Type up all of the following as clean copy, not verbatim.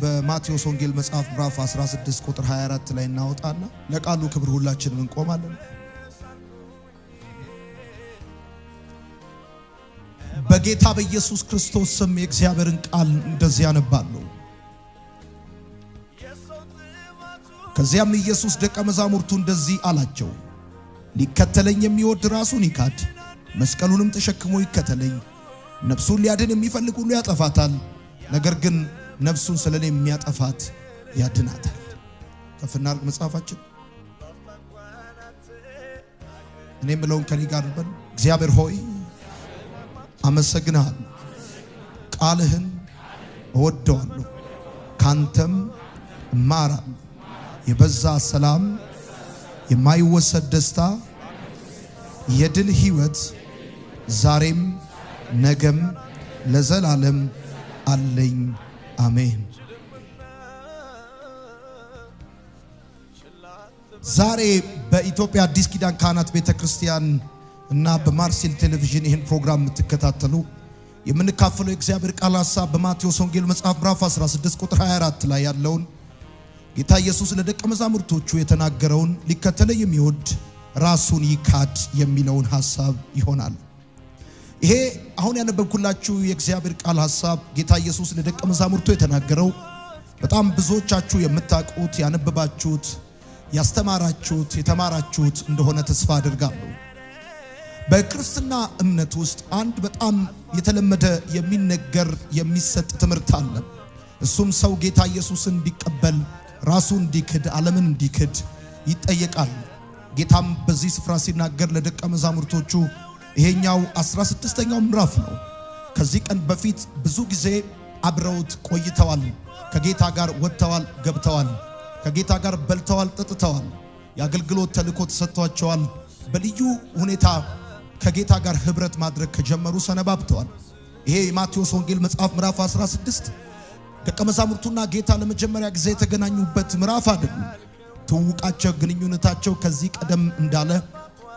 በማቴዎስ ወንጌል መጽሐፍ ምዕራፍ 16 ቁጥር 24 ላይ እናወጣና ለቃሉ ክብር ሁላችንም እንቆማለን። በጌታ በኢየሱስ ክርስቶስ ስም የእግዚአብሔርን ቃል እንደዚህ ያነባለሁ። ከዚያም ኢየሱስ ደቀ መዛሙርቱ እንደዚህ አላቸው፣ ሊከተለኝ የሚወድ ራሱን ይካድ፣ መስቀሉንም ተሸክሞ ይከተለኝ። ነፍሱን ሊያድን የሚፈልግ ሁሉ ያጠፋታል፣ ነገር ግን ነፍሱን ስለኔ የሚያጠፋት ያድናታል። ከፍና አርግ መጽሐፋችን እኔ ምለውን ከኔ ጋር በል። እግዚአብሔር ሆይ አመሰግናለሁ፣ ቃልህን እወደዋለሁ፣ ካንተም እማራለሁ። የበዛ ሰላም፣ የማይወሰድ ደስታ፣ የድል ህይወት ዛሬም ነገም ለዘላለም አለኝ። አሜን። ዛሬ በኢትዮጵያ አዲስ ኪዳን ካህናት ቤተክርስቲያን እና በማርሴል ቴሌቪዥን ይህን ፕሮግራም የምትከታተሉ የምንካፈለው የእግዚአብሔር ቃል ሐሳብ በማቴዎስ ወንጌል መጽሐፍ ምዕራፍ 16 ቁጥር 24 ላይ ያለውን ጌታ ኢየሱስ ለደቀ መዛሙርቶቹ የተናገረውን ሊከተለ የሚወድ ራሱን ይካድ የሚለውን ሐሳብ ይሆናል። ይሄ አሁን ያነበብኩላችሁ የእግዚአብሔር ቃል ሐሳብ ጌታ ኢየሱስ ለደቀ መዛሙርቱ የተናገረው በጣም ብዙዎቻችሁ የምታውቁት፣ ያነበባችሁት፣ ያስተማራችሁት፣ የተማራችሁት እንደሆነ ተስፋ አድርጋለሁ። በክርስትና እምነት ውስጥ አንድ በጣም የተለመደ የሚነገር የሚሰጥ ትምህርት አለ። እሱም ሰው ጌታ ኢየሱስን እንዲቀበል ራሱን እንዲክድ ዓለምን እንዲክድ ይጠየቃል። ጌታም በዚህ ስፍራ ሲናገር ለደቀ መዛሙርቶቹ ይሄኛው 16ኛው ምዕራፍ ነው። ከዚህ ቀን በፊት ብዙ ጊዜ አብረውት ቆይተዋል። ከጌታ ጋር ወጥተዋል፣ ገብተዋል። ከጌታ ጋር በልተዋል፣ ጠጥተዋል። የአገልግሎት ተልእኮ ተሰጥቷቸዋል። በልዩ ሁኔታ ከጌታ ጋር ህብረት ማድረግ ከጀመሩ ሰነባብተዋል። ይሄ የማቴዎስ ወንጌል መጽሐፍ ምዕራፍ 16 ደቀ መዛሙርቱና ጌታ ለመጀመሪያ ጊዜ የተገናኙበት ምዕራፍ አይደለም። ትውውቃቸው፣ ግንኙነታቸው ከዚህ ቀደም እንዳለ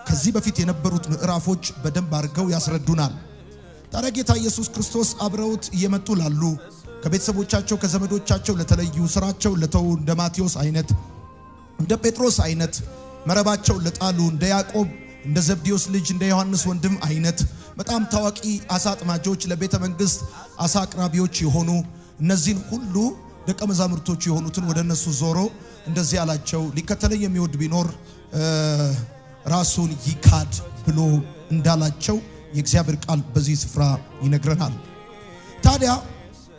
ከዚህ በፊት የነበሩት ምዕራፎች በደንብ አድርገው ያስረዱናል። ታዲያ ጌታ ኢየሱስ ክርስቶስ አብረውት እየመጡ ላሉ ከቤተሰቦቻቸው ከዘመዶቻቸው ለተለዩ ስራቸው ለተው እንደ ማቴዎስ አይነት እንደ ጴጥሮስ አይነት መረባቸው ለጣሉ እንደ ያዕቆብ እንደ ዘብዴዎስ ልጅ እንደ ዮሐንስ ወንድም አይነት በጣም ታዋቂ አሳ አጥማጆች ለቤተ መንግስት አሳ አቅራቢዎች የሆኑ እነዚህን ሁሉ ደቀ መዛሙርቶቹ የሆኑትን ወደ እነሱ ዞሮ እንደዚህ አላቸው፣ ሊከተለኝ የሚወድ ቢኖር ራሱን ይካድ ብሎ እንዳላቸው የእግዚአብሔር ቃል በዚህ ስፍራ ይነግረናል። ታዲያ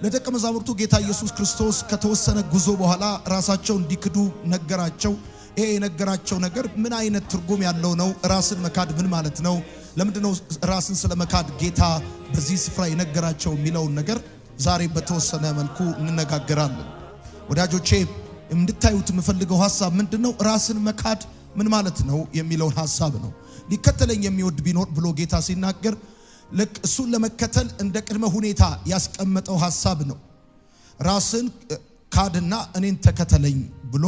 ለደቀ መዛሙርቱ ጌታ ኢየሱስ ክርስቶስ ከተወሰነ ጉዞ በኋላ ራሳቸው እንዲክዱ ነገራቸው። ይሄ የነገራቸው ነገር ምን አይነት ትርጉም ያለው ነው? ራስን መካድ ምን ማለት ነው? ለምንድነው ራስን ስለመካድ ጌታ በዚህ ስፍራ የነገራቸው የሚለውን ነገር ዛሬ በተወሰነ መልኩ እንነጋገራለን። ወዳጆቼ እንድታዩት የምፈልገው ሐሳብ ምንድነው? ራስን መካድ ምን ማለት ነው የሚለውን ሐሳብ ነው። ሊከተለኝ የሚወድ ቢኖር ብሎ ጌታ ሲናገር ልክ እሱን ለመከተል እንደ ቅድመ ሁኔታ ያስቀመጠው ሐሳብ ነው። ራስን ካድና እኔን ተከተለኝ ብሎ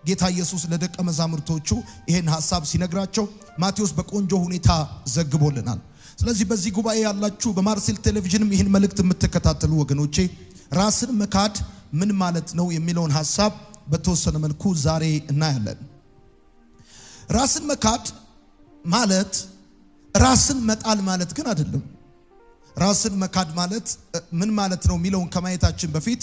ጌታ ኢየሱስ ለደቀ መዛሙርቶቹ ይሄን ሐሳብ ሲነግራቸው ማቴዎስ በቆንጆ ሁኔታ ዘግቦልናል። ስለዚህ በዚህ ጉባኤ ያላችሁ በማርሴል ቴሌቪዥንም ይህን መልእክት የምትከታተሉ ወገኖቼ ራስን መካድ ምን ማለት ነው የሚለውን ሐሳብ በተወሰነ መልኩ ዛሬ እናያለን። ራስን መካድ ማለት ራስን መጣል ማለት ግን አይደለም። ራስን መካድ ማለት ምን ማለት ነው የሚለውን ከማየታችን በፊት